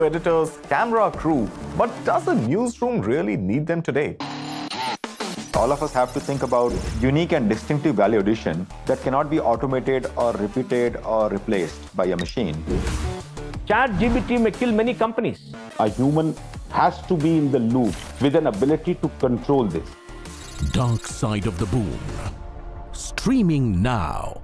editors, camera crew. But does a newsroom really need them today? All of us have to think about unique and distinctive value addition that cannot be automated or repeated or replaced by a machine. ChatGPT may kill many companies. A human has to be in the loop with an ability to control this. Dark Side of the Boom. Streaming now.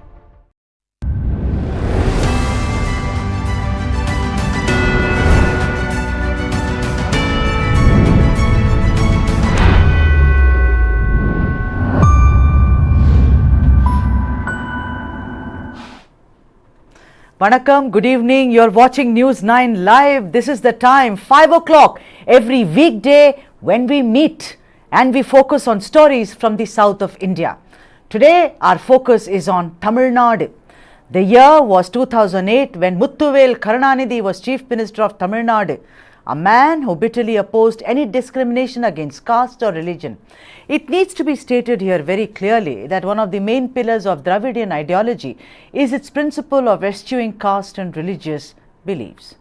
Vanakkam, good evening. You're watching News9 live. This is the time, 5 o'clock every weekday when we meet and we focus on stories from the south of India. Today, our focus is on Tamil Nadu. The year was 2008 when Muthuvel Karunanidhi was Chief Minister of Tamil Nadu, a man who bitterly opposed any discrimination against caste or religion. It needs to be stated here very clearly that one of the main pillars of Dravidian ideology is its principle of eschewing caste and religious beliefs.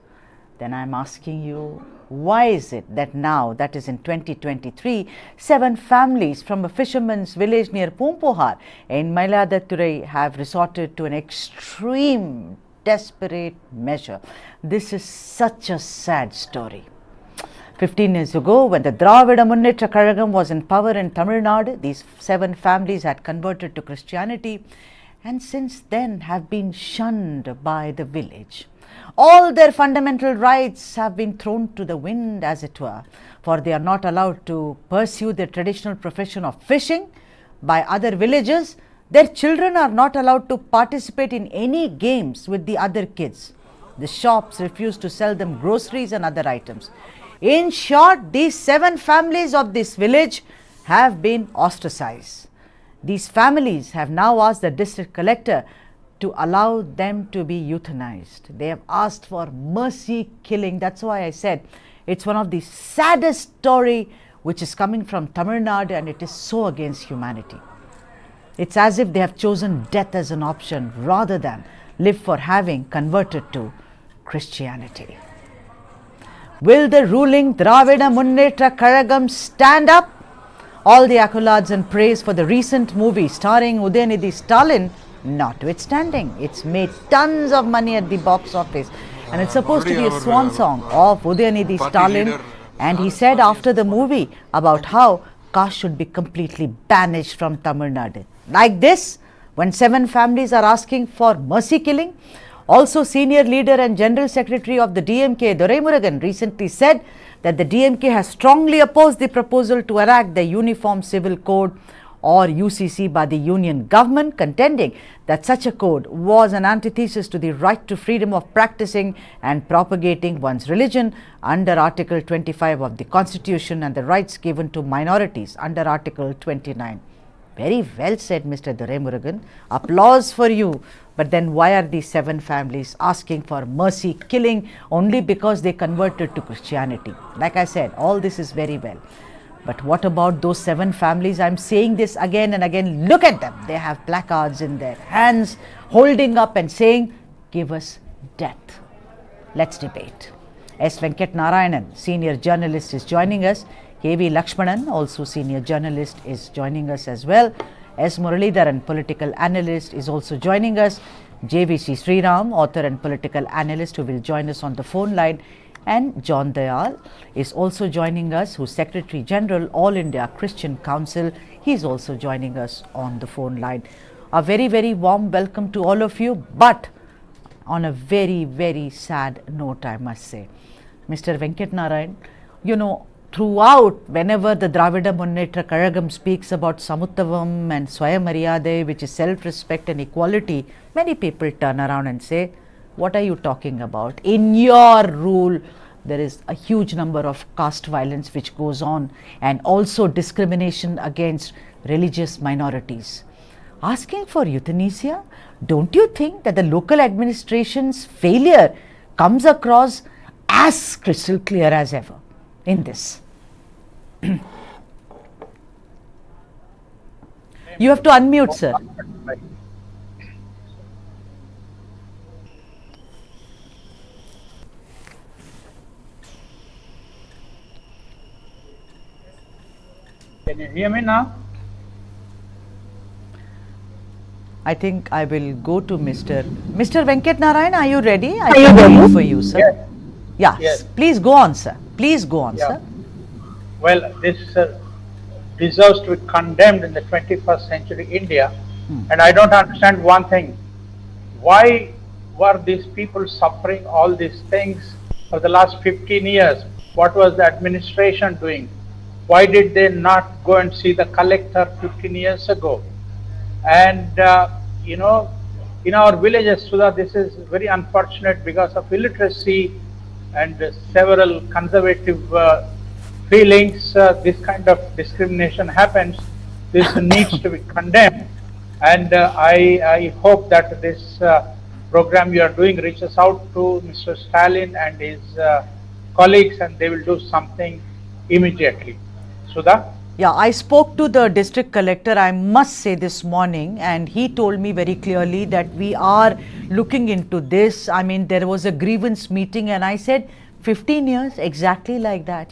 Then I am asking you, why is it that now, that is in 2023, 7 families from a fisherman's village near Pumpuhar in Mailadaturai have resorted to an extreme desperate measure? This is such a sad story. 15 years ago, when the Dravida Munnetra Kazhagam was in power in Tamil Nadu, these 7 families had converted to Christianity and since then have been shunned by the village. All their fundamental rights have been thrown to the wind, as it were, for they are not allowed to pursue their traditional profession of fishing by other villagers. Their children are not allowed to participate in any games with the other kids. The shops refuse to sell them groceries and other items. In short, these 7 families of this village have been ostracized. These families have now asked the district collector to allow them to be euthanized. They have asked for mercy killing. That's why I said it's one of the saddest story which is coming from Tamil Nadu, and it is so against humanity. It's as if they have chosen death as an option rather than live for having converted to Christianity. Will the ruling Dravida Munnetra Kazhagam stand up? All the accolades and praise for the recent movie starring Udayanidhi Stalin notwithstanding, it's made tons of money at the box office and it's supposed to be a swan song of Udayanidhi Stalin, and he said after the movie about how caste should be completely banished from Tamil Nadu. Like this, when 7 families are asking for mercy killing. Also, senior leader and General Secretary of the DMK, Duraimurugan, recently said that the DMK has strongly opposed the proposal to enact the Uniform Civil Code or UCC by the Union government, contending that such a code was an antithesis to the right to freedom of practicing and propagating one's religion under Article 25 of the Constitution and the rights given to minorities under Article 29. Very well said, Mr. Duraimurugan. Applause for you. But then why are these 7 families asking for mercy killing only because they converted to Christianity? Like I said, all this is very well. But what about those 7 families? I'm saying this again and again. Look at them. They have placards in their hands, holding up and saying, give us death. Let's debate. S. Venkat Narayanan, senior journalist, is joining us. K.V. Lakshmanan, also senior journalist, is joining us as well. S. Muralidharan, political analyst, is also joining us. J.V.C. Sriram, author and political analyst, who will join us on the phone line. And John Dayal is also joining us, who's Secretary General, All India Christian Council. He's also joining us on the phone line. A very, very warm welcome to all of you, but on a very, very sad note, I must say. Mr. Venkat Narayan, you know, throughout, whenever the Dravida Munnetra Kazhagam speaks about Samuthavam and Swayamaryade, which is self-respect and equality, many people turn around and say, what are you talking about? In your rule, there is a huge number of caste violence which goes on, and also discrimination against religious minorities. Asking for euthanasia, don't you think that the local administration's failure comes across as crystal clear as ever in this? You have to unmute, sir. Can you hear me now? I think I will go to Mr. Venkat Narayan. Are you ready? I can wait for you, sir. Yes. Yeah. Yes. Please go on, sir. Please go on, Yeah. sir. Well, this deserves to be condemned in the 21st century India. And I don't understand one thing. Why were these people suffering all these things for the last 15 years? What was the administration doing? Why did they not go and see the collector 15 years ago? And, in our villages, Sudha, this is very unfortunate because of illiteracy and several conservative feelings. This kind of discrimination happens. This needs to be condemned. And I hope that this program you are doing reaches out to Mr. Stalin and his colleagues, and they will do something immediately. Sudha? Yeah, I spoke to the district collector, I must say, this morning, and he told me very clearly that we are looking into this. I mean, there was a grievance meeting, and I said, 15 years, exactly like that,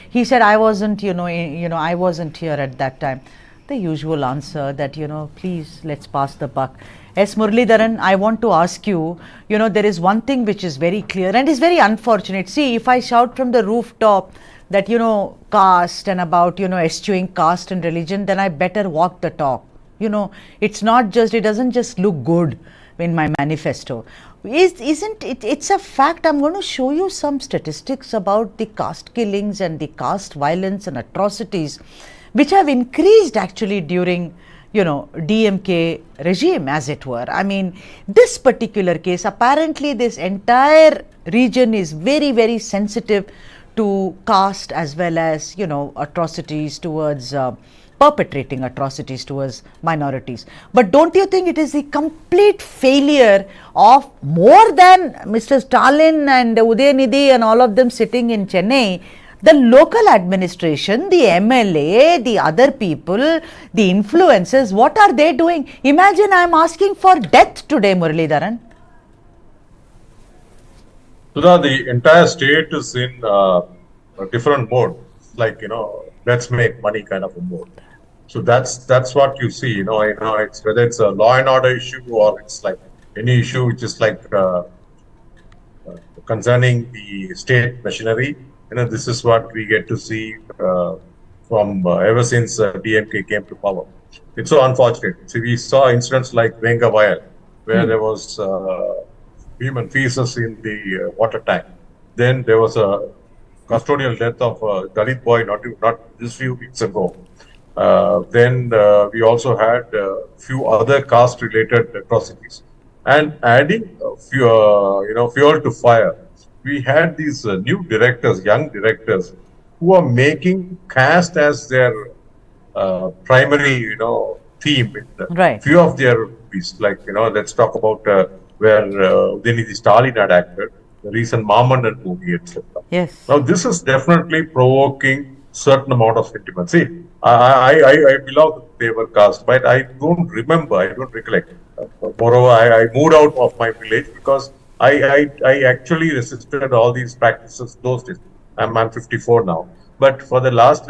He said, I wasn't, I wasn't here at that time. The usual answer that, please, let's pass the buck. S. Muralidharan, I want to ask you, there is one thing which is very clear and is very unfortunate. See, if I shout from the rooftop that, caste and about, eschewing caste and religion, then I better walk the talk. It's not just, it doesn't just look good in my manifesto. Isn't it? It's a fact. I'm going to show you some statistics about the caste killings and the caste violence and atrocities, which have increased actually during, DMK regime, as it were. I mean, this particular case, apparently this entire region is very, very sensitive to caste as well as, atrocities towards, perpetrating atrocities towards minorities. But don't you think it is the complete failure of more than Mr. Stalin and Udayanidhi and all of them sitting in Chennai, the local administration, the MLA, the other people, the influencers, what are they doing? Imagine I am asking for death today, Muralidharan. Sudha, the entire state is in a different mode. It's like, let's make money kind of a mode. So that's what you see, it's whether it's a law and order issue or it's like any issue which is like concerning the state machinery. This is what we get to see from ever since DMK came to power. It's so unfortunate. See, we saw incidents like Venga Vayal, where there was human feces in the water tank. Then there was a custodial death of a Dalit boy not just few weeks ago. Then we also had a few other caste-related atrocities. And adding fuel to fire, we had these new directors, young directors, who are making caste as their primary, theme in few of their movies. Like, let's talk about where Udayanidhi Stalin had acted, the recent Mamannan movie, etc. Yes. Now, this is definitely provoking certain amount of sentiment. See, I belong to the Devar caste, but I don't remember, I don't recollect. Moreover, I moved out of my village because I actually resisted all these practices those days. I'm 54 now. But for the last,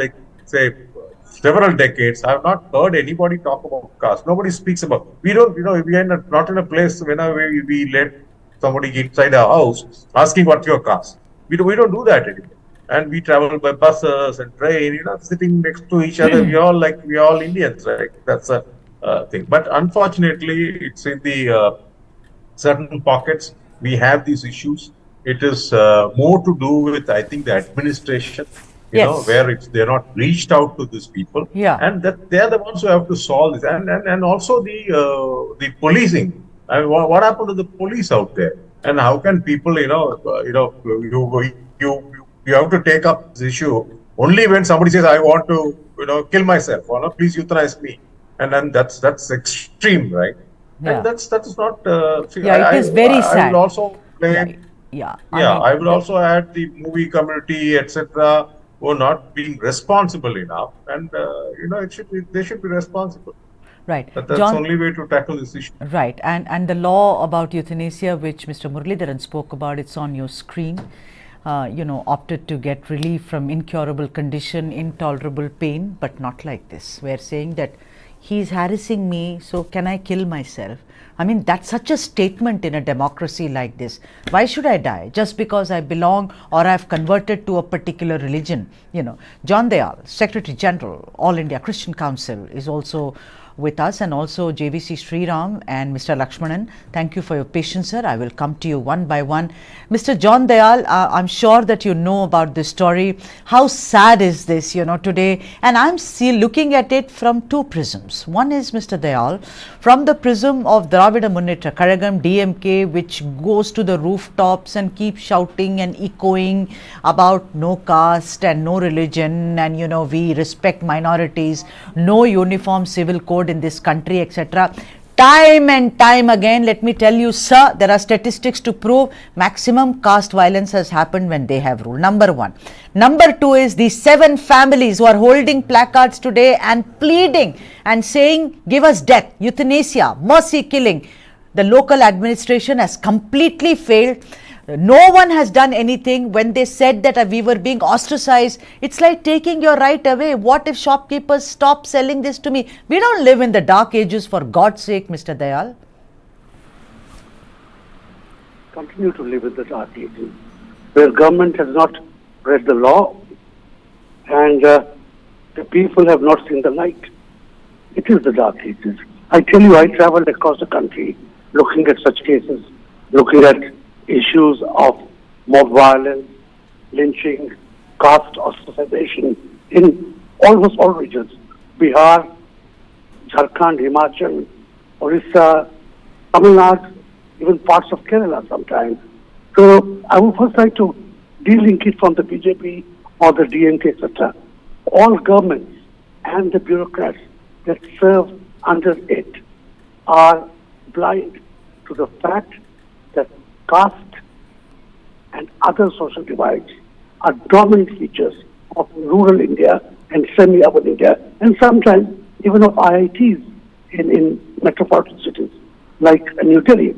several decades, I have not heard anybody talk about caste. Nobody speaks about. We don't, we are not in a place whenever we let somebody inside our house asking what your caste. We don't do that anymore. And we travel by buses and train, sitting next to each other. We all Indians, right? That's a thing. But unfortunately, it's in the certain pockets we have these issues. It is more to do with, I think, the administration. Where they're not reached out to these people, and that they're the ones who have to solve this, and also the policing. I mean, what happened to the police out there, and how can people, you have to take up this issue only when somebody says, I want to, kill myself, or please euthanize me, and then that's extreme, right? And that's not. It is very sad. I will also blame. I will also add the movie community, etc., who are not being responsible enough, and they should be responsible. Right. That's the only way to tackle this issue. Right. And the law about euthanasia, which Mr. Muralidharan spoke about, it's on your screen. opted to get relief from incurable condition, intolerable pain, but not like this. We are saying that he's harassing me, so can I kill myself? I mean, that's such a statement in a democracy like this. Why should I die? Just because I belong or I've converted to a particular religion? John Dayal, Secretary General, All India Christian Council, is also with us, and also JVC Sriram and Mr. Lakshmanan. Thank you for your patience, sir. I will come to you one by one. Mr. John Dayal, I'm sure that you know about this story. How sad is this, today? And I'm looking at it from two prisms. One is, Mr. Dayal, from the prism of Dravida Munnetra Kazhagam, DMK, which goes to the rooftops and keeps shouting and echoing about no caste and no religion, and we respect minorities, no uniform civil code in this country, etc. Time and time again, let me tell you, sir, there are statistics to prove maximum caste violence has happened when they have ruled. Number one. Number two is the 7 families who are holding placards today and pleading and saying, give us death, euthanasia, mercy killing. The local administration has completely failed. No one has done anything. When they said that we were being ostracized, it's like taking your right away. What if shopkeepers stop selling this to me? We don't live in the dark ages, for God's sake, Mr. Dayal. Continue to live in the dark ages, where government has not read the law and the people have not seen the light. It is the dark ages. I tell you, I traveled across the country looking at such cases, looking at issues of mob violence, lynching, caste ostracization in almost all regions. Bihar, Jharkhand, Himachal, Orissa, Tamil Nadu, even parts of Kerala sometimes. So I would first like to de-link it from the BJP or the DMK, etc. All governments and the bureaucrats that serve under it are blind to the fact that caste and other social divides are dominant features of rural India and semi-urban India, and sometimes even of IITs in metropolitan cities like New Delhi.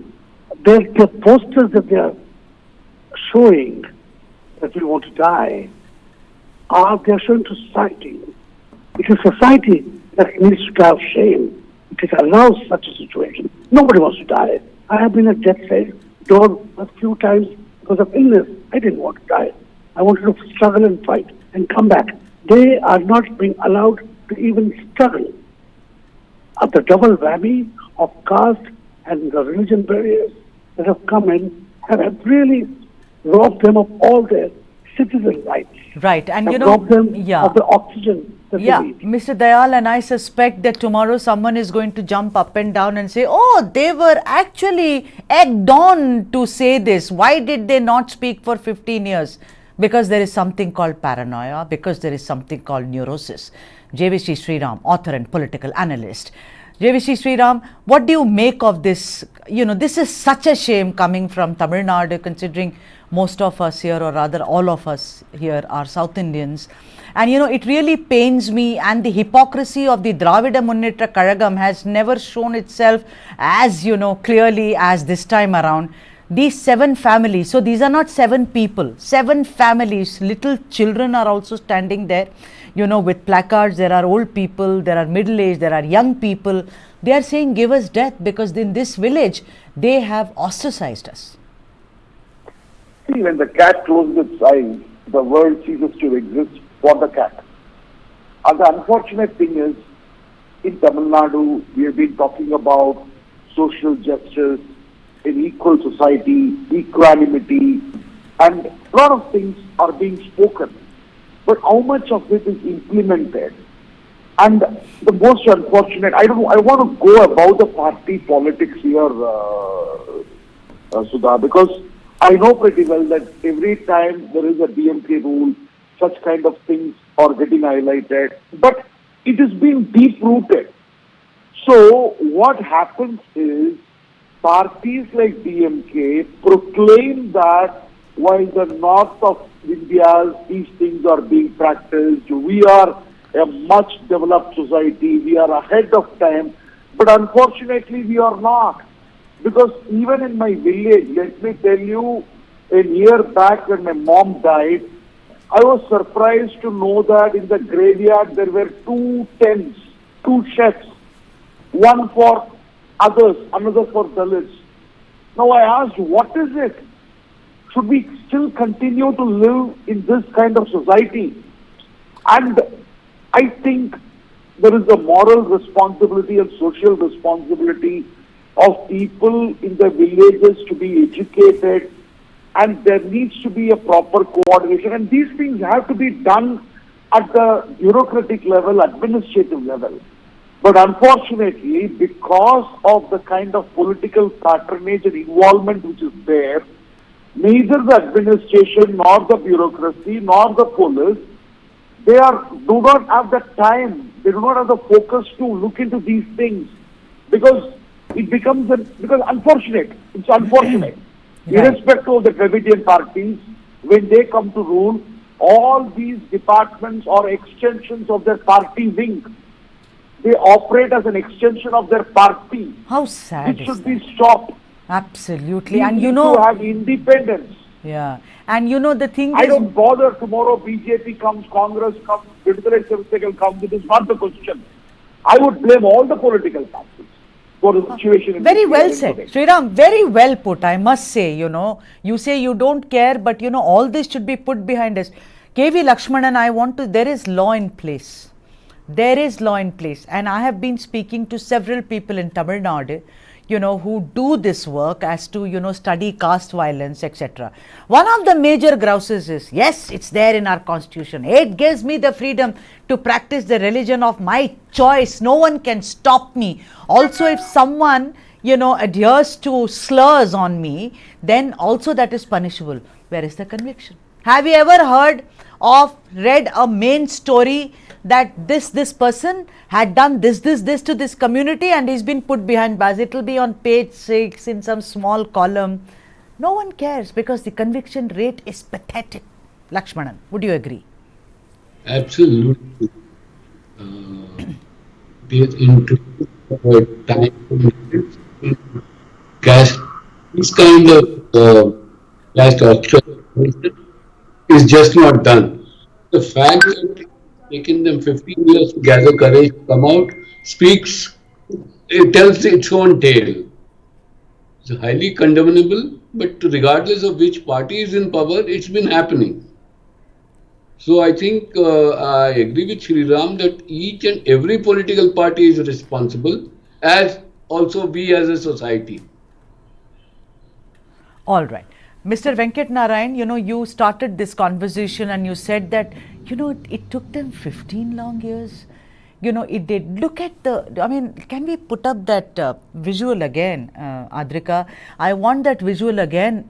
The posters that they are showing that we want to die they are showing to society. It is society that needs to have shame. It allows such a situation. Nobody wants to die. I have been at death's door a few times because of illness. I didn't want to die. I wanted to struggle and fight and come back. They are not being allowed to even struggle. The double whammy of caste and the religion barriers that have come in have really robbed them of all their citizen rights. Right, and robbed them of the oxygen that they need. Mr. Dayal, and I suspect that tomorrow someone is going to jump up and down and say, oh, they were actually egged on to say this. Why did they not speak for 15 years? Because there is something called paranoia, because there is something called neurosis. JVC Sriram, author and political analyst. JVC Sriram, what do you make of this? This is such a shame coming from Tamil Nadu, considering most of us here, or rather all of us here, are South Indians. And it really pains me, and the hypocrisy of the Dravida Munnetra Kazhagam has never shown itself as, clearly as this time around. These 7 families, so these are not 7 people, 7 families, little children are also standing there, with placards. There are old people, there are middle-aged, there are young people. They are saying, give us death, because in this village, they have ostracized us. See, when the cat closes its eyes, the world ceases to exist for the cat. And the unfortunate thing is, in Tamil Nadu, we have been talking about social justice, an equal society, equanimity, and a lot of things are being spoken. But how much of it is implemented? And the most unfortunate, I want to go about the party politics here, Sudha, because I know pretty well that every time there is a DMK rule, such kind of things are getting highlighted, but it is being deep-rooted. So what happens is, parties like DMK proclaim that while the north of India, these things are being practiced, we are a much developed society, we are ahead of time, but unfortunately we are not. Because even in my village, let me tell you, a year back when my mom died, I was surprised to know that in the graveyard there were two tents, two sheds, one for others, another for Dalits. Now I asked, what is it? Should we still continue to live in this kind of society? And I think there is a moral responsibility and social responsibility of people in the villages to be educated, and there needs to be a proper coordination, and these things have to be done at the bureaucratic level, administrative level. But unfortunately, because of the kind of political patronage and involvement which is there, neither the administration nor the bureaucracy nor the police, do not have the time, they do not have the focus to look into these things, because it becomes unfortunate. It's unfortunate. Irrespective of the Dravidian parties, when they come to rule, all these departments are extensions of their party wing. They operate as an extension of their party. How sad it should be stopped. Absolutely. We And need to have independence. Yeah. And the thing I is, don't bother tomorrow BJP comes, Congress comes, Viduthalai Sivasegal comes. It is not the question. I would blame all the political parties for the situation. Very well said. Sriram, very well put, I must say. You say you don't care, but all this should be put behind us. KV Lakshmanan, there is law in place. There is law in place, and I have been speaking to several people in Tamil Nadu, who do this work as to, study caste violence, etc. One of the major grouses is, yes, it's there in our constitution. It gives me the freedom to practice the religion of my choice. No one can stop me. Also, if someone, adheres to slurs on me, then also that is punishable. Where is the conviction? Have you ever read a main story that this person had done this to this community and he's been put behind bars? It will be on page 6 in some small column. No one cares because the conviction rate is pathetic. Lakshmanan, would you agree? Absolutely. Caste, this kind of caste ostracization is just not done. The fact that it's taken them 15 years to gather courage to come out it tells its own tale. It's highly condemnable, but regardless of which party is in power, it's been happening. So I think I agree with Shri Ram that each and every political party is responsible, as also we as a society. All right. Mr. Venkat Narayan, you started this conversation and you said that, it took them 15 long years. It did. Look at can we put up that visual again, Adrika? I want that visual again,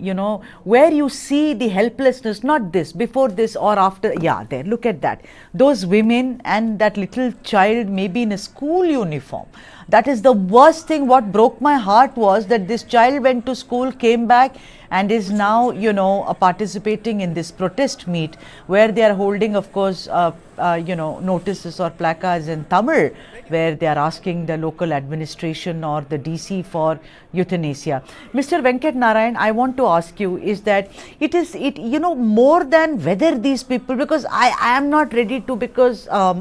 where you see the helplessness, not this, before this or after. Yeah, there, look at that. Those women and that little child maybe in a school uniform. That is the worst thing. What broke my heart was that this child went to school, came back and is now, participating in this protest meet where they are holding, of course, notices or placards in Tamil where they are asking the local administration or the DC for euthanasia. Mr. Venkat Narayan, I want to ask you is that more than whether these people, because I am not ready to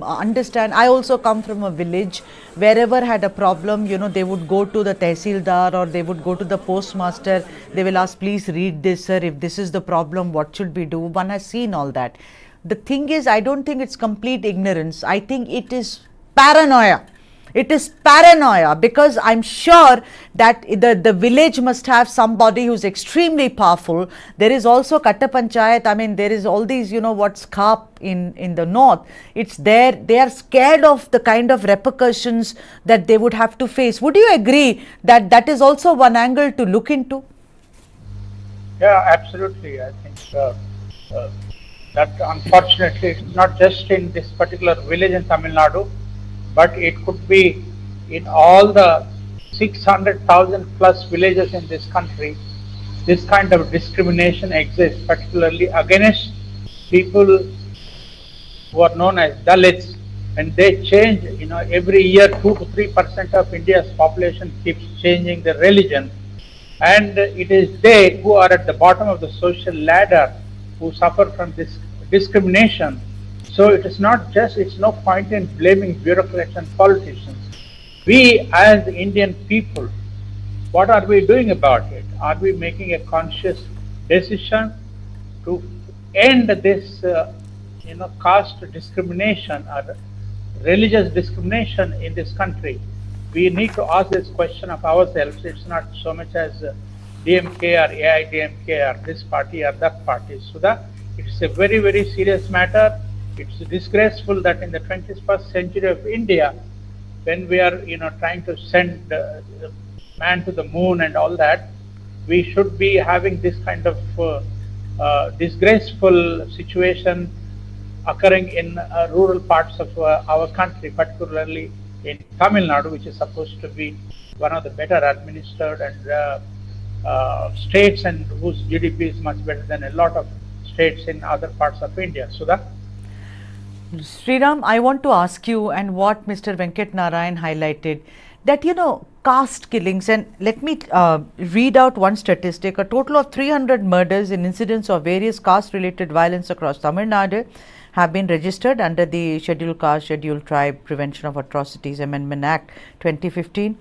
understand. I also come from a village. Wherever had a problem, they would go to the tehsildar or they would go to the postmaster. They will ask, please read this, sir. If this is the problem, what should we do? One has seen all that. The thing is, I don't think it's complete ignorance. I think it is paranoia. It is paranoia because I'm sure that the village must have somebody who's extremely powerful. There is also Katta Panchayat. There is all these, what's KAP in the north. It's there. They are scared of the kind of repercussions that they would have to face. Would you agree that that is also one angle to look into? Yeah, absolutely. I think that unfortunately it's not just in this particular village in Tamil Nadu, but it could be in all the 600,000 plus villages in this country. This kind of discrimination exists, particularly against people who are known as Dalits. And they change, every year 2 to 3% of India's population keeps changing their religion. and it is they who are at the bottom of the social ladder who suffer from this discrimination. So it is not just, it's no point in blaming bureaucrats and politicians. We as the Indian people, what are we doing about it? Are we making a conscious decision to end this caste discrimination or religious discrimination in this country? We need to ask this question of ourselves. It's not so much as DMK or AIDMK or this party or that party. So that it's a very, very serious matter. It's disgraceful that in the 21st century of India, when we are trying to send man to the moon and all that, we should be having this kind of disgraceful situation occurring in rural parts of our country, particularly in Tamil Nadu, which is supposed to be one of the better administered and states, and whose GDP is much better than a lot of states in other parts of India. Sudha? Sriram, I want to ask you, and what Mr. Venkat Narayan highlighted, that caste killings, and let me read out one statistic. A total of 300 murders and incidents of various caste related violence across Tamil Nadu have been registered under the Scheduled Caste, Scheduled Tribe Prevention of Atrocities Amendment Act 2015.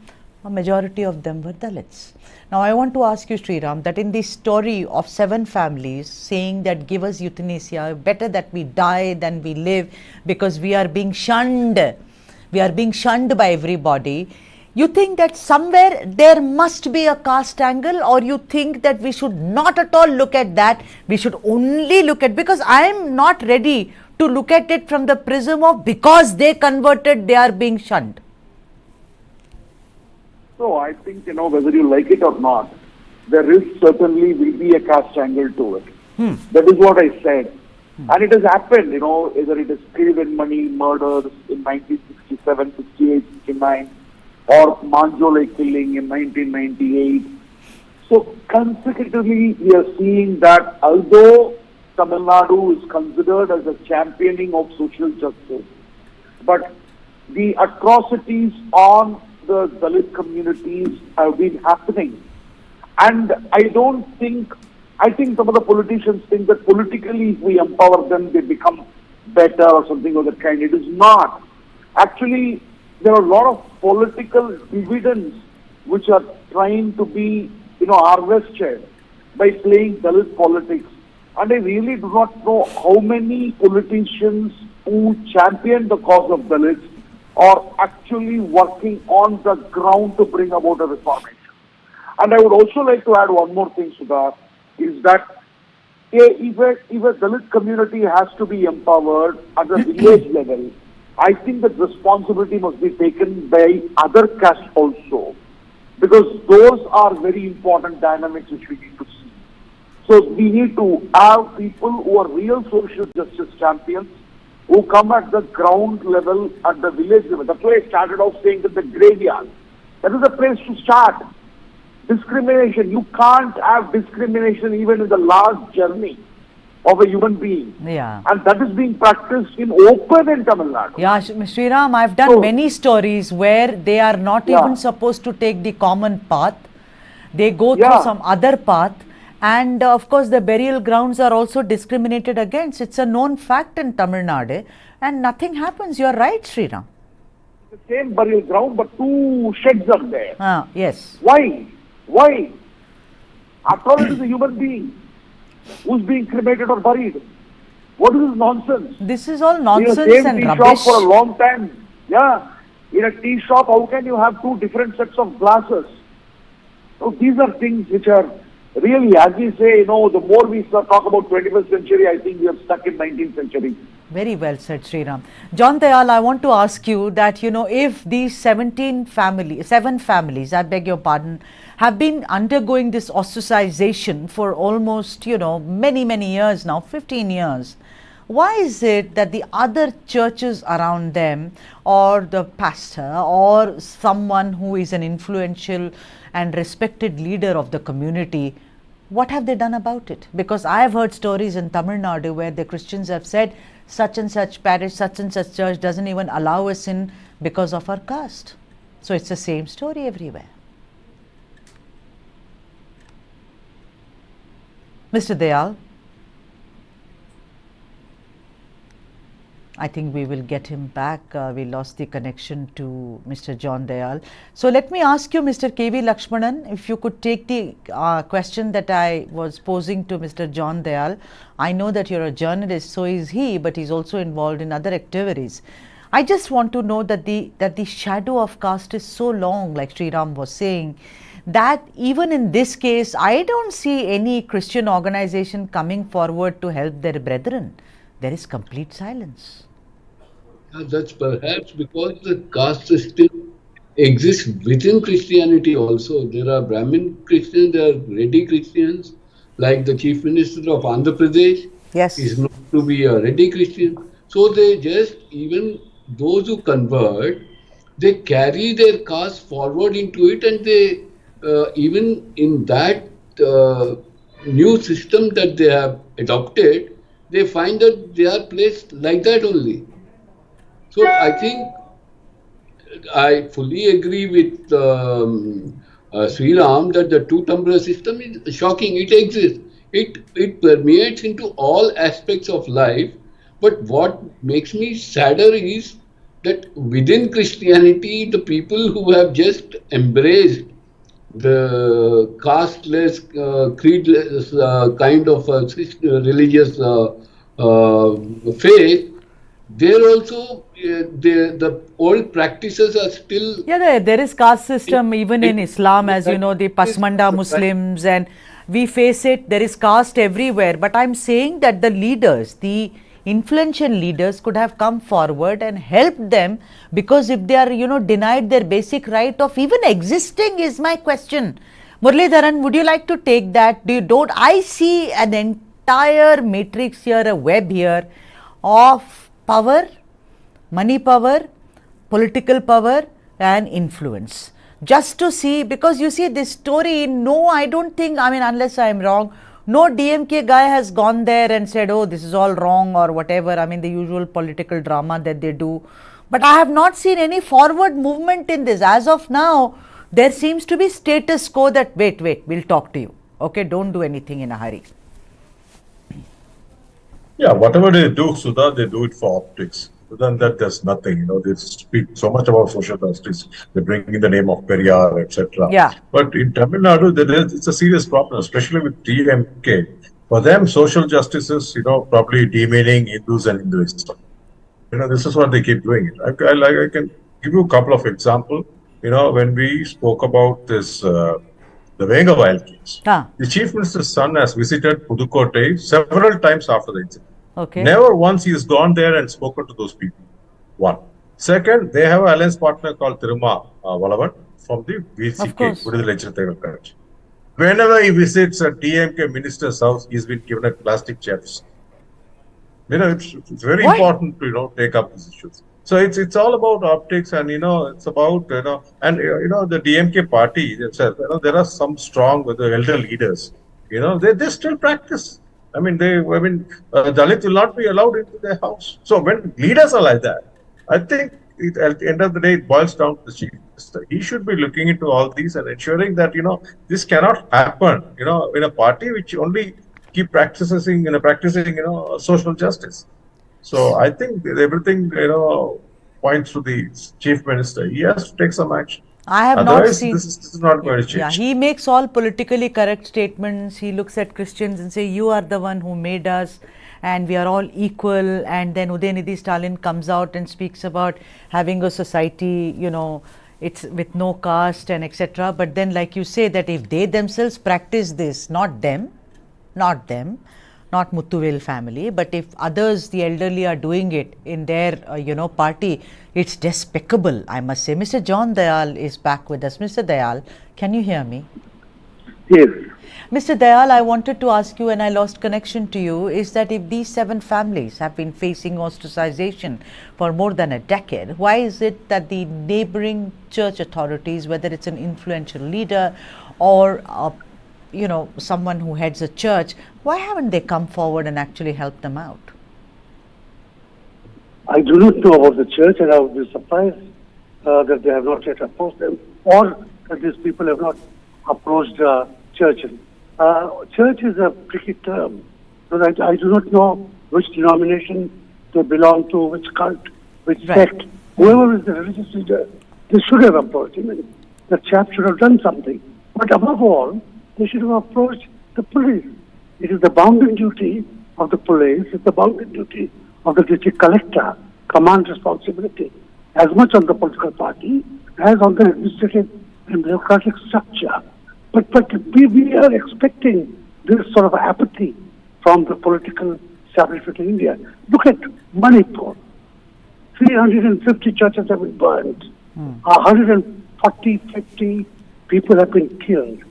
A majority of them were Dalits. Now I want to ask you, Sriram, that in the story of 7 families saying that give us euthanasia, better that we die than we live because we are being shunned, by everybody, you think that somewhere there must be a caste angle, or you think that we should not at all look at that, we should only look at, because I am not ready to look at it from the prism of because they converted, they are being shunned. So I think, whether you like it or not, there is certainly will be a caste angle to it. That is what I said. And it has happened, either it is Cleveland money murders in 1967, 68, 69, or Manjole killing in 1998. So consecutively, we are seeing that although Tamil Nadu is considered as a championing of social justice, but the atrocities on the Dalit communities have been happening. And I think some of the politicians think that politically if we empower them, they become better or something of that kind. It is not. Actually, there are a lot of political dividends which are trying to be, harvested by playing Dalit politics. And I really do not know how many politicians who champion the cause of Dalits are actually working on the ground to bring about a reformation. And I would also like to add one more thing, Sudha, is that if a Dalit community has to be empowered at the village level, I think that responsibility must be taken by other castes also, because those are very important dynamics which we need to see. So we need to have people who are real social justice champions, who come at the ground level, at the village level. That's why I started off saying that the graveyard, that is the place to start. Discrimination, you can't have discrimination even in the last journey of a human being. Yeah. And that is being practiced in open in Tamil Nadu. Yeah, Sriram, I've done many stories where they are not even supposed to take the common path. They go through some other path. And of course, the burial grounds are also discriminated against. It's a known fact in Tamil Nadu, and nothing happens. You're right, Sriram. The same burial ground, but 2 sheds are there. Yes. Why? Why? After all, it is a human being who's being cremated or buried. What is this nonsense? This is all nonsense and rubbish. In a tea rubbish. shop for a long time. Yeah. In a tea shop, how can you have 2 different sets of glasses? So these are things which are really, as we say, the more we talk about 21st century, I think we are stuck in 19th century. Very well said, Sriram. John Dayal, I want to ask you that, if these 7 families, I beg your pardon, have been undergoing this ostracization for almost, many, many years now, 15 years, why is it that the other churches around them, or the pastor, or someone who is an influential and respected leader of the community, what have they done about it? Because I have heard stories in Tamil Nadu where the Christians have said such and such parish, such and such church doesn't even allow us in because of our caste. So it's the same story everywhere. Mr. Dayal, I think we will get him back. We lost the connection to Mr. John Dayal. So let me ask you, Mr. K.V. Lakshmanan, if you could take the question that I was posing to Mr. John Dayal. I know that you're a journalist, so is he, but he's also involved in other activities. I just want to know that the shadow of caste is so long, like Sri Ram was saying, that even in this case, I don't see any Christian organization coming forward to help their brethren. There is complete silence. That's perhaps because the caste system exists within Christianity also. There are Brahmin Christians, there are Reddy Christians, like the Chief Minister of Andhra Pradesh is known to be a Reddy Christian. So they just, even those who convert, they carry their caste forward into it, and they, even in that new system that they have adopted, they find that they are placed like that only. So I think I fully agree with Sri Ram that the two-tumbler system is shocking. It exists. It permeates into all aspects of life. But what makes me sadder is that within Christianity, the people who have just embraced the casteless, creedless kind of religious faith, there also the old practices are still. Yeah, there is caste system even in Islam, as you know, the Pasmanda Muslims, and we face it. There is caste everywhere. But I'm saying that the leaders, the influential leaders, could have come forward and helped them, because if they are, denied their basic right of even existing, is my question. Muralidharan, would you like to take that? I see an entire matrix here, a web here of power, money power, political power and influence. Just to see, because you see this story, no, I don't think, unless I am wrong, no DMK guy has gone there and said, oh, this is all wrong or whatever, the usual political drama that they do. But I have not seen any forward movement in this. As of now, there seems to be status quo that, wait, we'll talk to you. Okay, don't do anything in a hurry. Yeah, whatever they do, Sudha, they do it for optics. Other than that, there's nothing. They speak so much about social justice. They bring in the name of Periyar, etc. Yeah. But in Tamil Nadu, it's a serious problem, especially with DMK. For them, social justice is, probably demeaning Hindus and Hinduism. This is what they keep doing. I can give you a couple of examples. When we spoke about this, the Vengavile case, the Chief Minister's son has visited Pudukkottai several times after the incident. Okay. Never once he has gone there and spoken to those people. One. Second, they have an alliance partner called Thiruma Valavan from the VCK, Vidudhai Chitthakal Kazhi. Whenever he visits a DMK minister's house, he's been given a plastic chairs. It's very important to take up these issues. So it's all about optics, and it's about and the DMK party itself. There are some strong the elder leaders. They still practice. Dalit will not be allowed into their house. So when leaders are like that, I think at the end of the day, it boils down to the chief minister. He should be looking into all these and ensuring that this cannot happen. In a party which only keep practicing social justice. So I think everything points to the chief minister. He has to take some action. I have not seen. This is not going to change. Yeah, he makes all politically correct statements. He looks at Christians and say, "You are the one who made us, and we are all equal." And then Udayanidhi Stalin comes out and speaks about having a society, it's with no caste and etc. But then, like you say, that if they themselves practice this, not them, not Muthuvel family, but if others, the elderly, are doing it in their, party, it's despicable, I must say. Mr. John Dayal is back with us. Mr. Dayal, can you hear me? Yes. Mr. Dayal, I wanted to ask you, and I lost connection to you, is that if these 7 families have been facing ostracization for more than a decade, why is it that the neighboring church authorities, whether it's an influential leader or someone who heads a church, why haven't they come forward and actually helped them out? I do not know about the church, and I would be surprised that they have not yet approached them, or that these people have not approached churches. Church is a tricky term. But I do not know which denomination they belong to, which cult, which sect. Whoever is the religious leader, they should have approached him. And the chap should have done something. But above all, they should have approached the police. It is the bounden duty of the police, it's the bounden duty of the district collector, command responsibility, as much on the political party as on the administrative and bureaucratic structure. But we are expecting this sort of apathy from the political establishment in India. Look at Manipur. 350 churches have been burned. 140, 50 people have been killed.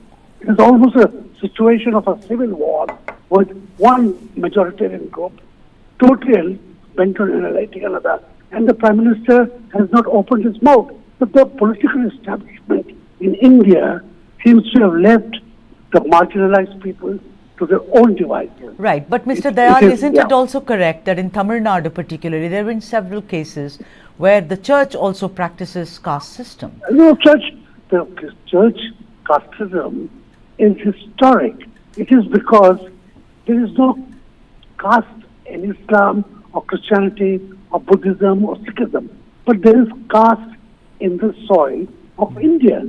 It is almost a situation of a civil war with one majoritarian group totally bent on annihilating another. And the Prime Minister has not opened his mouth. But the political establishment in India seems to have left the marginalized people to their own devices. Right, but Mr. Dayal, isn't it also correct that in Tamil Nadu particularly, there have been several cases where the church also practices caste system? No, the church casteism is historic. It is because there is no caste in Islam or Christianity or Buddhism or Sikhism, but there is caste in the soil of India.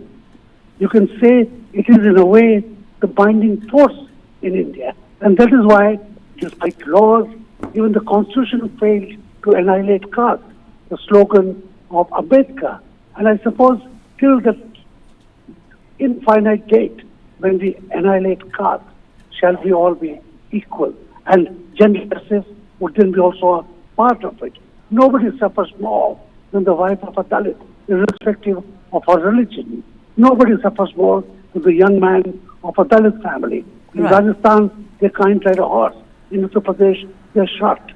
You can say it is in a way the binding force in India. And that is why, despite laws, even the constitution failed to annihilate caste, the slogan of Ambedkar. And I suppose till that infinite date, when we annihilate caste, shall we all be equal. And gender justice would then be also a part of it. Nobody suffers more than the wife of a Dalit, irrespective of her religion. Nobody suffers more than the young man of a Dalit family. In Rajasthan, they can't ride a horse. In Uttar Pradesh, they're shot.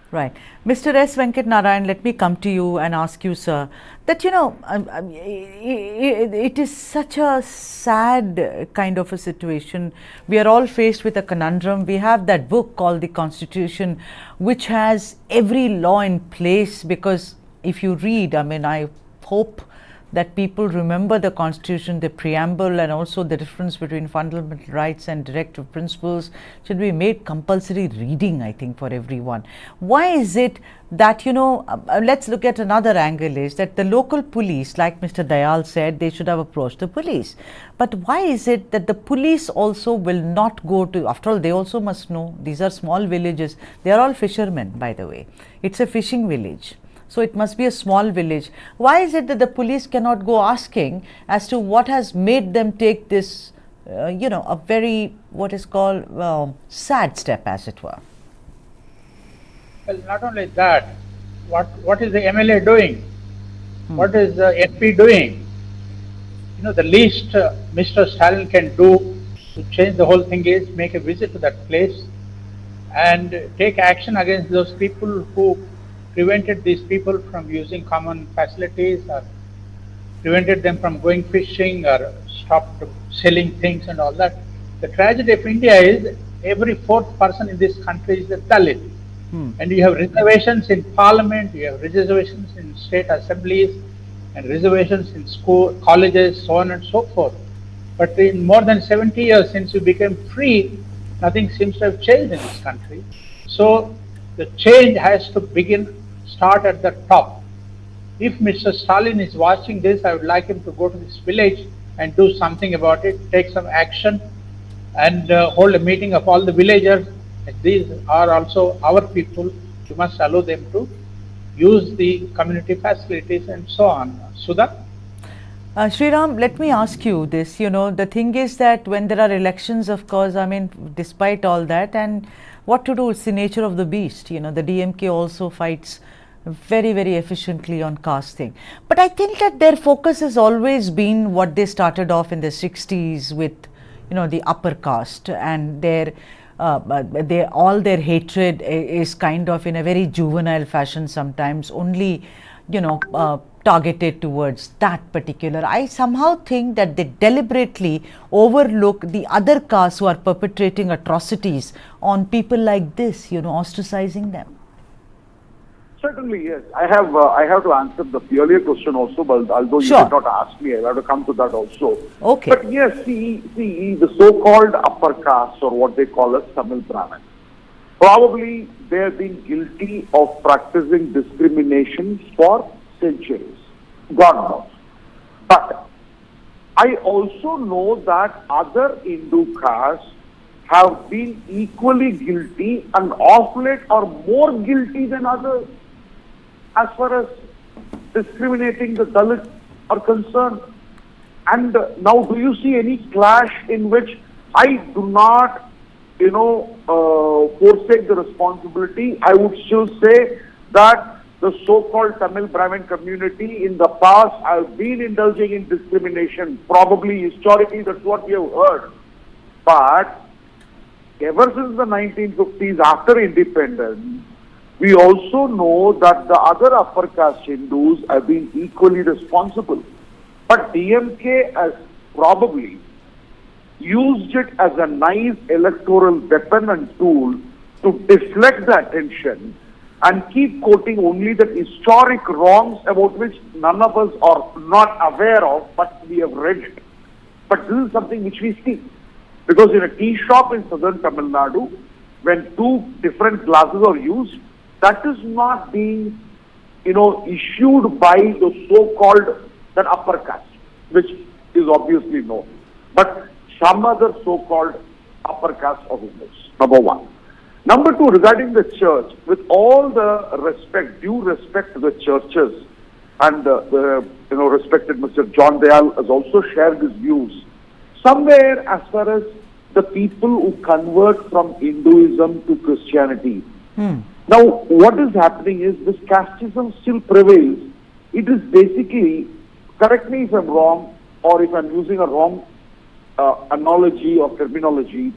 Right. Mr. S. Venkat Narayan, let me come to you and ask you, sir, that, you know, it is such a sad kind of a situation. We are all faced with a conundrum. We have that book called the Constitution, which has every law in place, because if you read, I mean, I hope that people remember the Constitution, the preamble, and also the difference between fundamental rights and directive principles should be made compulsory reading, I think, for everyone. Why is it that, you know, let's look at another angle, is that the local police, like Mr. Dayal said, they should have approached the police. But why is it that the police also will not go to, after all, they also must know, these are small villages, they are all fishermen, by the way. It's a fishing village. So it must be a small village. Why is it that the police cannot go asking as to what has made them take this, you know, a very, what is called, sad step, as it were? Well, not only that, what is the MLA doing? What is the MP doing? You know, the least Mr. Stalin can do to change the whole thing is make a visit to that place and take action against those people who prevented these people from using common facilities, or prevented them from going fishing, or stopped selling things and all that. The tragedy of India is every fourth person in this country is a Dalit. And you have reservations in parliament, you have reservations in state assemblies, and reservations in school, colleges, so on and so forth. But in more than 70 years since we became free, nothing seems to have changed in this country. So the change has to start at the top. If Mr. Stalin is watching this, I would like him to go to this village and do something about it, take some action, and hold a meeting of all the villagers. These are also our people. You must allow them to use the community facilities and so on. Sudha? Sriram, let me ask you this. You know, the thing is that when there are elections, of course, I mean, despite all that, and what to do, it's the nature of the beast. You know, the DMK also fights very, very efficiently on caste thing. But I think that their focus has always been what they started off in the 60s with, you know, the upper caste, and all their hatred is kind of in a very juvenile fashion sometimes, only, you know, targeted towards that particular. I somehow think that they deliberately overlook the other castes who are perpetrating atrocities on people like this, you know, ostracizing them. Certainly, yes. I have to answer the earlier question also, but although you Sure. did not ask me, I have to come to that also. Okay. But yes, see, the so-called upper caste, or what they call as Tamil Brahmin, probably they have been guilty of practicing discrimination for centuries. God knows. But I also know that other Hindu castes have been equally guilty and of late are more guilty than others as far as discriminating the Dalits are concerned. And now, do you see any clash in which I do not, forsake the responsibility? I would still say that the so-called Tamil Brahmin community in the past have been indulging in discrimination. Probably historically that's what we have heard. But ever since the 1950s, after independence, we also know that the other upper caste Hindus have been equally responsible. But DMK has probably used it as a nice electoral weapon and tool to deflect the attention and keep quoting only the historic wrongs about which none of us are not aware of, but we have read it. But this is something which we see. Because in a tea shop in southern Tamil Nadu, when two different glasses are used, that is not being, issued by the so-called that upper caste, which is obviously known, but some other so-called upper caste of Hindus. Number one. Number two, regarding the church, with all the respect, due respect to the churches, and the respected Mr. John Dayal has also shared his views. Somewhere, as far as the people who convert from Hinduism to Christianity, now what is happening is this casteism still prevails. It is basically, correct me if I'm wrong, or if I'm using a wrong analogy or terminology,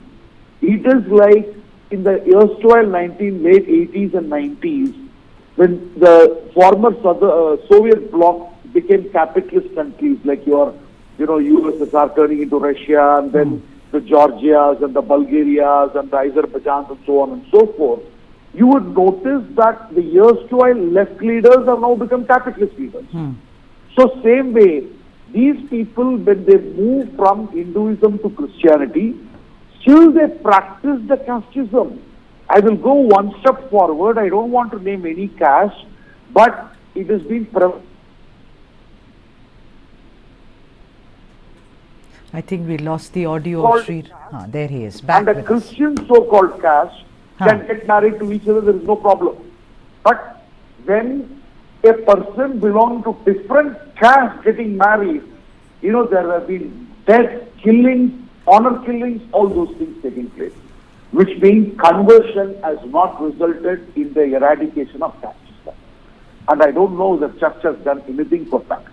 it is like in the erstwhile late 80s and 90s, when the former Soviet bloc became capitalist countries, like your, USSR turning into Russia, and then the Georgias and the Bulgarias and the Azerbaijans and so on and so forth, you would notice that the erstwhile left leaders have now become capitalist leaders. So same way, these people, when they move from Hinduism to Christianity, still they practice the casteism. I will go one step forward. I don't want to name any caste, but it has been I think we lost the audio of Sri. There he is, back and a with us. Christian so-called caste can get married to each other, there is no problem. But when a person belonging to different caste getting married, there have been death, killings, honor killings, all those things taking place, which means conversion has not resulted in the eradication of caste system. And I don't know that church has done anything for that.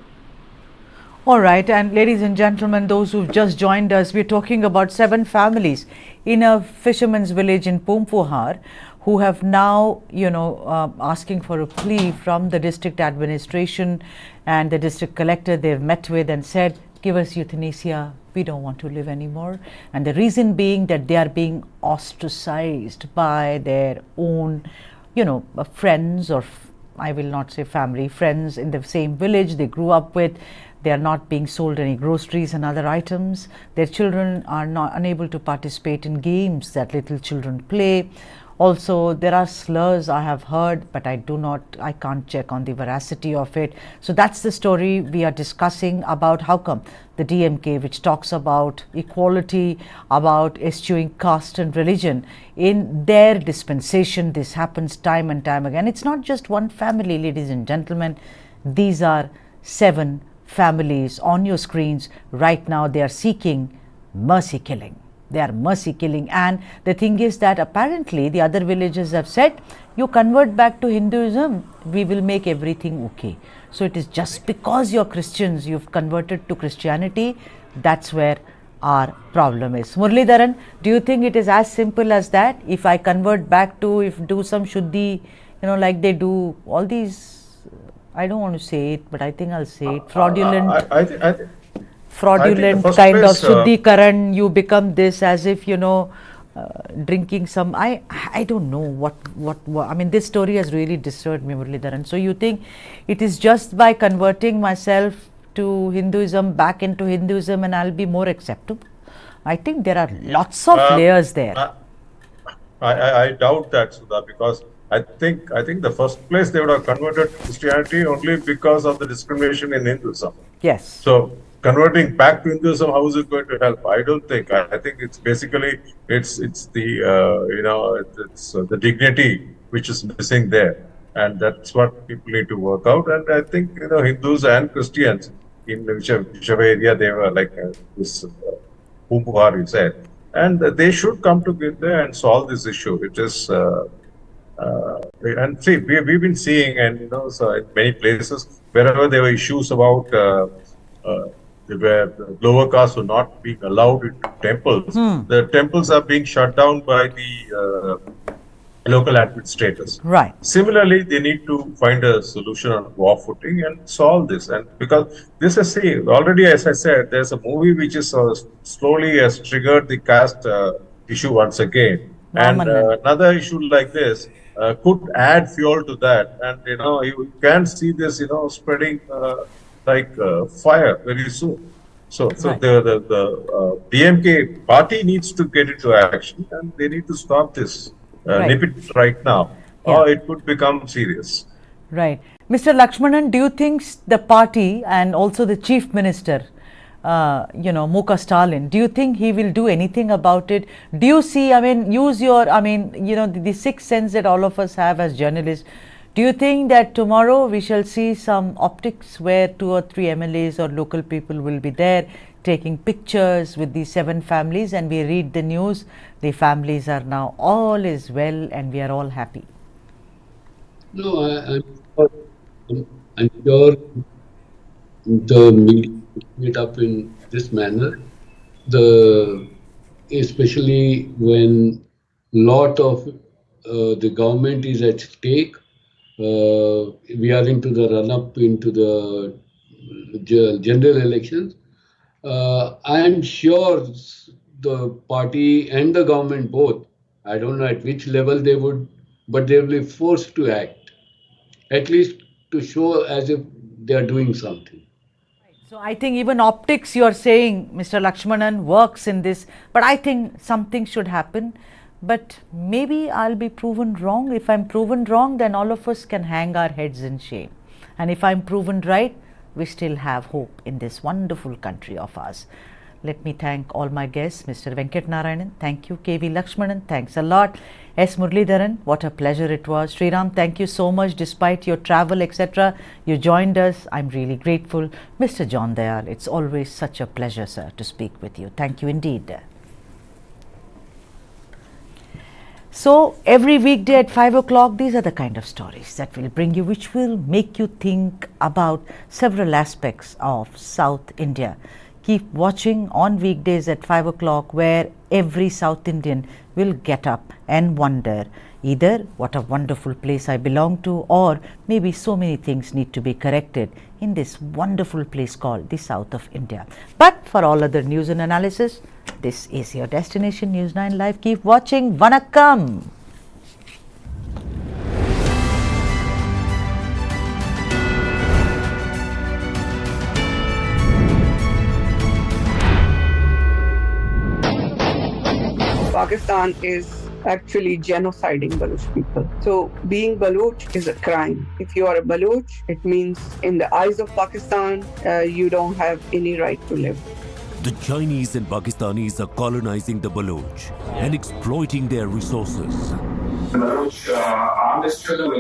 All right, and ladies and gentlemen, those who've just joined us, we're talking about 7 families in a fisherman's village in Pumpuhar who have now, asking for a plea from the district administration and the district collector they've met with and said, give us euthanasia, we don't want to live anymore. And the reason being that they are being ostracized by their own, friends, or I will not say family, friends in the same village they grew up with. They are not being sold any groceries and other items. Their children are not unable to participate in games that little children play. Also, there are slurs I have heard, but I can't check on the veracity of it. So that's the story we are discussing about how come the DMK, which talks about equality, about eschewing caste and religion, in their dispensation, this happens time and time again. It's not just one family, ladies and gentlemen. These are 7 families on your screens right now. They are seeking mercy killing. They are mercy killing, and the thing is that apparently the other villages have said, you convert back to Hinduism, we will make everything okay. So it is just because you're Christians, you've converted to Christianity, that's where our problem is. Muralidharan, do you think it is as simple as that? If I convert back to, do some shuddhi, like they do all these, I don't want to say it, but I think I'll say it, fraudulent. I Fraudulent think kind of Shuddhikaran, you become this as if, drinking some, I don't know what I mean, this story has really disturbed me, Muralidharan. So you think it is just by converting myself to Hinduism, back into Hinduism, and I'll be more acceptable? I think there are lots of layers there. I doubt that, Sudha, because I think the first place they would have converted to Christianity only because of the discrimination in Hinduism. Yes. So converting back to Hinduism, how is it going to help? I don't think. I think it's basically it's the it's the dignity which is missing there, and that's what people need to work out. And I think Hindus and Christians in whichever area they were, like this Bhumpuhar you said, and they should come together and solve this issue. It is. And see, we've been seeing, and so in many places, wherever there were issues about where the lower castes were not being allowed into temples, the temples are being shut down by the local administrators. Right. Similarly, they need to find a solution on war footing and solve this. And because this is, see, already, as I said, there's a movie which is slowly has triggered the caste issue once again. And another issue like this could add fuel to that, and you can see this spreading like fire very soon. So Right. the DMK party needs to get into action, and they need to stop this, nip it right now, or it could become serious. Right. Mr. Lakshmanan, do you think the party and also the chief minister, Muka Stalin, do you think he will do anything about it? Do you see, I mean, use your, I mean, the sixth sense that all of us have as journalists. Do you think that tomorrow we shall see some optics where 2 or 3 MLAs or local people will be there taking pictures with these 7 families, and we read the news, the families are now all is well and we are all happy? No, I'm sure the media it up in this manner, especially when lot of the government is at stake. We are into the run-up into the general elections. I am sure the party and the government both, I don't know at which level they would, but they will be forced to act, at least to show as if they are doing something. So I think even optics, you are saying, Mr. Lakshmanan, works in this, but I think something should happen. But maybe I'll be proven wrong. If I'm proven wrong, then all of us can hang our heads in shame. And if I'm proven right, we still have hope in this wonderful country of ours. Let me thank all my guests, Mr. Venkat Narayanan, thank you, K.V. Lakshmanan, thanks a lot. S. Muralidharan, what a pleasure it was. Sriram, thank you so much, despite your travel, etc. You joined us, I'm really grateful. Mr. John Dayal, it's always such a pleasure, sir, to speak with you. Thank you indeed. So every weekday at 5 o'clock, these are the kind of stories that will bring you, which will make you think about several aspects of South India. Keep watching on weekdays at 5 o'clock, where every South Indian will get up and wonder either what a wonderful place I belong to, or maybe so many things need to be corrected in this wonderful place called the South of India. But for all other news and analysis, this is your destination, News 9 Live. Keep watching. Vanakkam. Pakistan is actually genociding Baloch people. So being Baloch is a crime. If you are a Baloch, it means in the eyes of Pakistan, you don't have any right to live. The Chinese and Pakistanis are colonizing the Baloch and exploiting their resources. The Baloch armed struggle